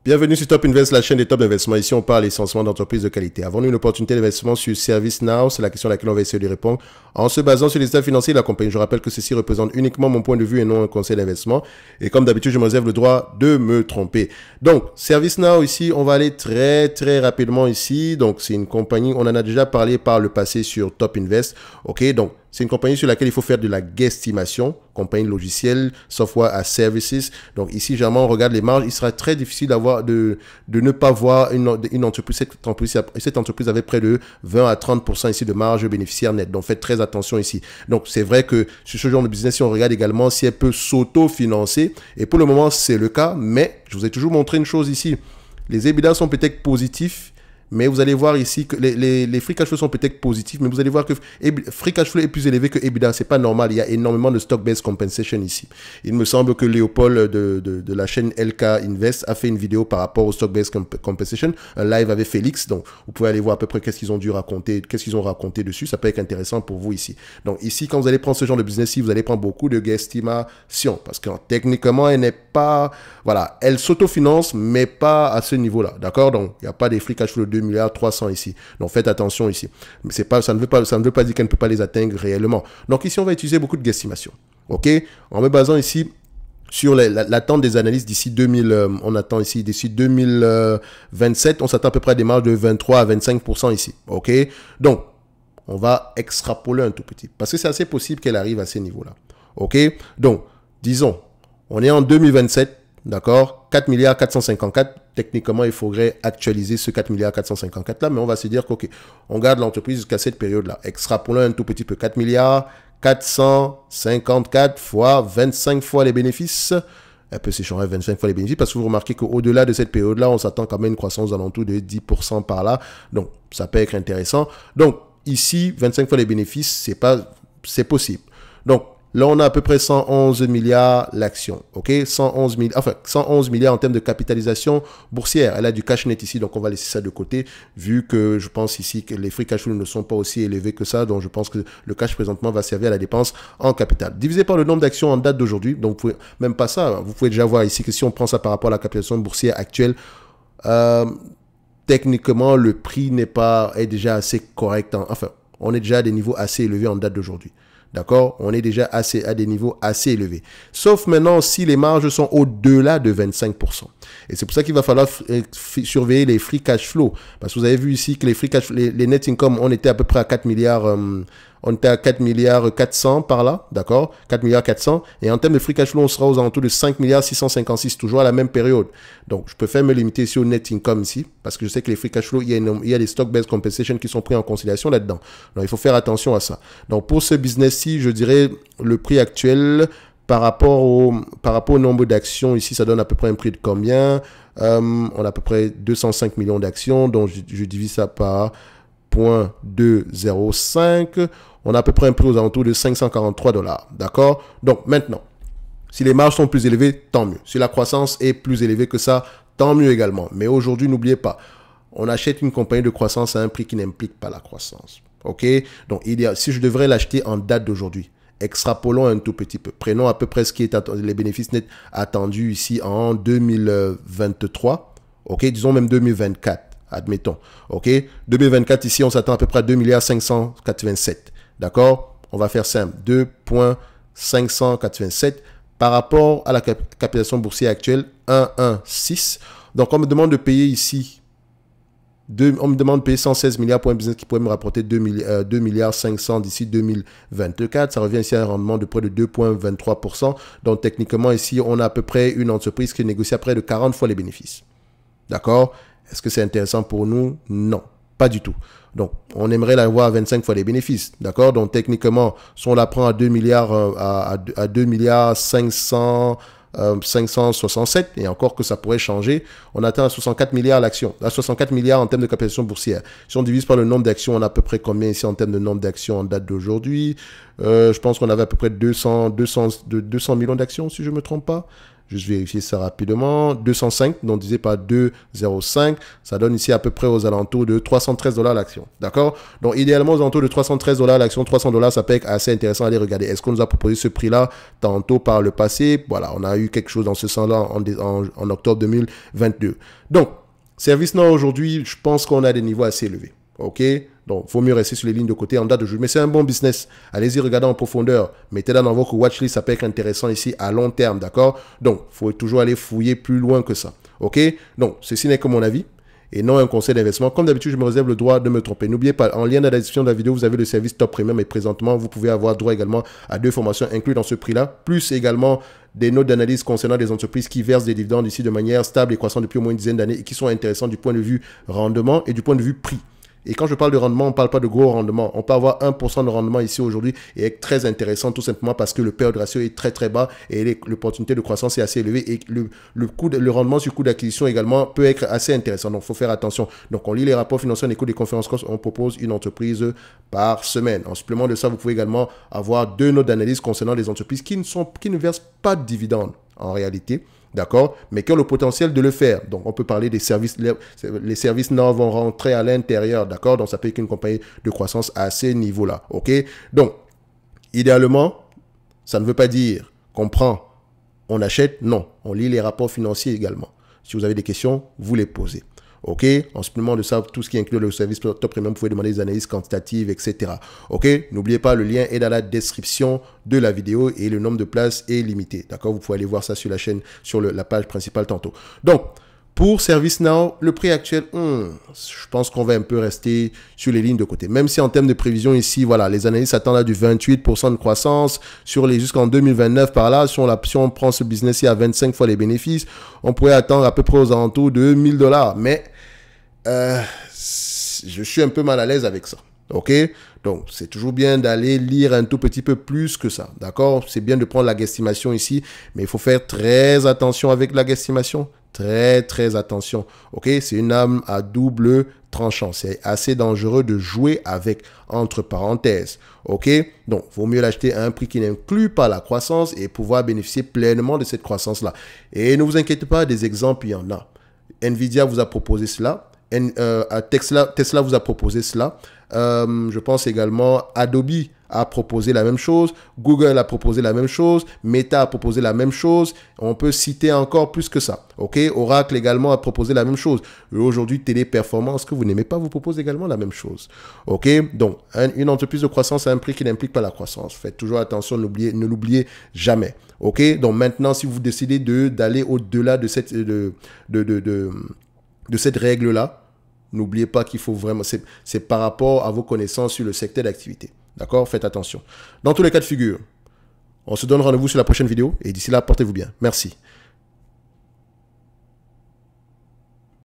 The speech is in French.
Bienvenue sur Top Invest, la chaîne des top d'investissement. Ici, on parle essentiellement d'entreprises de qualité. Avons-nous une opportunité d'investissement sur ServiceNow? C'est la question à laquelle on va essayer de répondre en se basant sur les états financiers de la compagnie. Je rappelle que ceci représente uniquement mon point de vue et non un conseil d'investissement. Et comme d'habitude, je me réserve le droit de me tromper. Donc, ServiceNow, ici, on va aller très rapidement ici. Donc, c'est une compagnie, on en a déjà parlé par le passé sur Top Invest. OK, donc, c'est une compagnie sur laquelle il faut faire de la guesstimation, compagnie logicielle, software as services. Donc ici, généralement, on regarde les marges. Il sera très difficile de ne pas voir une entreprise. Cette entreprise avait près de 20 à 30% ici de marge bénéficiaire nette. Donc faites très attention ici. Donc c'est vrai que sur ce genre de business, si on regarde également si elle peut s'auto-financer. Et pour le moment, c'est le cas. Mais je vous ai toujours montré une chose ici. Les EBITDA sont peut-être positifs. Mais vous allez voir ici que les free cash flow sont peut-être positifs, mais vous allez voir que free cash flow est plus élevé que EBITDA. C'est pas normal. Il y a énormément de stock-based compensation ici. Il me semble que Léopold de la chaîne LK Invest a fait une vidéo par rapport au stock-based compensation, un live avec Félix. Donc, vous pouvez aller voir à peu près qu'est-ce qu'ils ont dû raconter, qu'est-ce qu'ils ont raconté dessus. Ça peut être intéressant pour vous ici. Donc, ici, quand vous allez prendre ce genre de business-ci, vous allez prendre beaucoup de guesstimation parce que techniquement, elle n'est pas, voilà, elle s'autofinance, mais pas à ce niveau-là. D'accord? Donc, il n'y a pas des free cash flow de 2 milliards 300 ici. Donc faites attention ici. Mais ça ne veut pas dire qu'elle ne peut pas les atteindre réellement. Donc ici, on va utiliser beaucoup de guesstimations. OK? En me basant ici sur l'attente des analystes d'ici 2027, on s'attend à peu près à des marges de 23 à 25% ici. OK? Donc, on va extrapoler un tout petit. Parce que c'est assez possible qu'elle arrive à ces niveaux-là. OK? Donc, disons, on est en 2027. D'accord, 4 milliards 454, techniquement, il faudrait actualiser ce 4 milliards 454 là, mais on va se dire qu'ok, on garde l'entreprise jusqu'à cette période-là. Extrapolons un tout petit peu, 4 milliards 454 fois 25 fois les bénéfices. Elle peut s'échanger 25 fois les bénéfices parce que vous remarquez qu'au-delà de cette période-là, on s'attend quand même à une croissance alentour de 10% par là. Donc, ça peut être intéressant. Donc, ici, 25 fois les bénéfices, c'est possible. Donc, là, on a à peu près 111 milliards l'action, ok? 111 milliards en termes de capitalisation boursière. Elle a du cash net ici, donc on va laisser ça de côté, vu que je pense ici que les free cash flow ne sont pas aussi élevés que ça, donc je pense que le cash présentement va servir à la dépense en capital. Divisé par le nombre d'actions en date d'aujourd'hui, donc vous pouvez, même pas ça, vous pouvez déjà voir ici que si on prend ça par rapport à la capitalisation boursière actuelle, techniquement, le prix est déjà assez correct, enfin, on est déjà à des niveaux assez élevés en date d'aujourd'hui. D'accord? On est déjà à des niveaux assez élevés. Sauf maintenant si les marges sont au-delà de 25%. Et c'est pour ça qu'il va falloir surveiller les free cash flow. Parce que vous avez vu ici que les free cash flow, les net income, on était à peu près à 4 milliards, on était à 4 milliards 400 par là. D'accord? 4 milliards 400. Et en termes de free cash flow, on sera aux alentours de 5 milliards 656, toujours à la même période. Donc, je préfère me limiter sur net income ici. Parce que je sais que les free cash flow, il y a des stock-based compensation qui sont pris en considération là-dedans. Donc, il faut faire attention à ça. Donc, pour ce business-ci, je dirais le prix actuel par rapport au nombre d'actions ici, ça donne à peu près un prix de combien? On a à peu près 205 millions d'actions. Donc, je divise ça par 0.205. On a à peu près un prix aux alentours de 543 $. D'accord? Donc, maintenant, si les marges sont plus élevées, tant mieux. Si la croissance est plus élevée que ça, tant mieux également. Mais aujourd'hui, n'oubliez pas, on achète une compagnie de croissance à un prix qui n'implique pas la croissance. OK? Donc, si je devrais l'acheter en date d'aujourd'hui, extrapolons un tout petit peu. Prenons à peu près ce qui est les bénéfices nets attendus ici en 2023. OK? Disons même 2024. Admettons. OK? 2024, ici, on s'attend à peu près à 2 milliards 587. D'accord? On va faire simple. 2,587 par rapport à la capitalisation boursière actuelle, 1,16. Donc, on me demande de payer ici, on me demande de payer 116 milliards pour un business qui pourrait me rapporter 2 milliards 500 d'ici 2024. Ça revient ici à un rendement de près de 2,23%. Donc, techniquement, ici, on a à peu près une entreprise qui négocie à près de 40 fois les bénéfices. D'accord? Est-ce que c'est intéressant pour nous? Non, pas du tout. Donc, on aimerait l'avoir à 25 fois les bénéfices. D'accord? Donc, techniquement, si on la prend à 2 milliards, à 2 milliards 567, et encore que ça pourrait changer, on atteint à 64 milliards l'action, à 64 milliards en termes de capitalisation boursière. Si on divise par le nombre d'actions, on a à peu près combien ici en termes de nombre d'actions en date d'aujourd'hui? Je pense qu'on avait à peu près 200 millions d'actions, si je ne me trompe pas. Juste vérifier ça rapidement. 205, donc divisé par 2,05, ça donne ici à peu près aux alentours de 313 $ l'action. D'accord? Donc, idéalement, aux alentours de 313 $ l'action, 300 $, ça peut être assez intéressant à aller regarder. Est-ce qu'on nous a proposé ce prix-là tantôt par le passé? Voilà, on a eu quelque chose dans ce sens-là en octobre 2022. Donc, ServiceNow aujourd'hui, je pense qu'on a des niveaux assez élevés. OK? Donc, il vaut mieux rester sur les lignes de côté en date de jour. Mais c'est un bon business. Allez-y, regardez en profondeur. Mettez-la dans votre watchlist. Ça peut être intéressant ici à long terme. D'accord? Donc, il faut toujours aller fouiller plus loin que ça. OK? Donc, ceci n'est que mon avis et non un conseil d'investissement. Comme d'habitude, je me réserve le droit de me tromper. N'oubliez pas, en lien dans la description de la vidéo, vous avez le service Top Premium et présentement, vous pouvez avoir droit également à 2 formations incluses dans ce prix-là, plus également des notes d'analyse concernant des entreprises qui versent des dividendes ici de manière stable et croissante depuis au moins une dizaine d'années et qui sont intéressantes du point de vue rendement et du point de vue prix. Et quand je parle de rendement, on ne parle pas de gros rendement. On peut avoir 1% de rendement ici aujourd'hui et être très intéressant tout simplement parce que le payout ratio est très très bas et l'opportunité de croissance est assez élevée et le rendement sur coût d'acquisition également peut être assez intéressant. Donc, il faut faire attention. Donc, on lit les rapports financiers, on écoute des conférences, on propose une entreprise par semaine. En supplément de ça, vous pouvez également avoir 2 notes d'analyse concernant des entreprises qui ne versent pas de dividendes en réalité. D'accord? Mais qui ont le potentiel de le faire. Donc, on peut parler des services. Les services Now vont rentrer à l'intérieur. D'accord? Donc, ça peut être une compagnie de croissance à ces niveaux-là. OK? Donc, idéalement, ça ne veut pas dire qu'on prend, on achète. Non. On lit les rapports financiers également. Si vous avez des questions, vous les posez. OK? En supplément de ça, tout ce qui inclut le service Top Premium, vous pouvez demander des analyses quantitatives, etc. OK? N'oubliez pas, le lien est dans la description de la vidéo et le nombre de places est limité. D'accord? Vous pouvez aller voir ça sur la chaîne, sur la page principale tantôt. Donc, pour ServiceNow, le prix actuel, je pense qu'on va un peu rester sur les lignes de côté. Même si en termes de prévision ici, voilà, les analystes s'attendent à du 28% de croissance jusqu'en 2029 par là. Si on prend ce business-ci à 25 fois les bénéfices, on pourrait attendre à peu près aux alentours de 1 000 $. Mais je suis un peu mal à l'aise avec ça. OK? Donc, c'est toujours bien d'aller lire un tout petit peu plus que ça. D'accord? C'est bien de prendre la guesstimation ici, mais il faut faire très attention avec la guesstimation. Très, très attention. OK? C'est une arme à double tranchant. C'est assez dangereux de jouer avec, entre parenthèses. OK? Donc, il vaut mieux l'acheter à un prix qui n'inclut pas la croissance et pouvoir bénéficier pleinement de cette croissance-là. Et ne vous inquiétez pas, des exemples, il y en a. Nvidia vous a proposé cela. Tesla vous a proposé cela. Je pense également Adobe a proposé la même chose, Google a proposé la même chose, Meta a proposé la même chose, on peut citer encore plus que ça. OK? Oracle également a proposé la même chose. Aujourd'hui, Téléperformance, que vous n'aimez pas, vous propose également la même chose. OK? Donc, une entreprise de croissance à un prix qui n'implique pas la croissance. Faites toujours attention, ne l'oubliez jamais. OK? Donc maintenant, si vous décidez d'aller au-delà de cette règle-là, n'oubliez pas qu'il faut vraiment, c'est par rapport à vos connaissances sur le secteur d'activité. D'accord? Faites attention. Dans tous les cas de figure, on se donne rendez-vous sur la prochaine vidéo et d'ici là, portez-vous bien. Merci.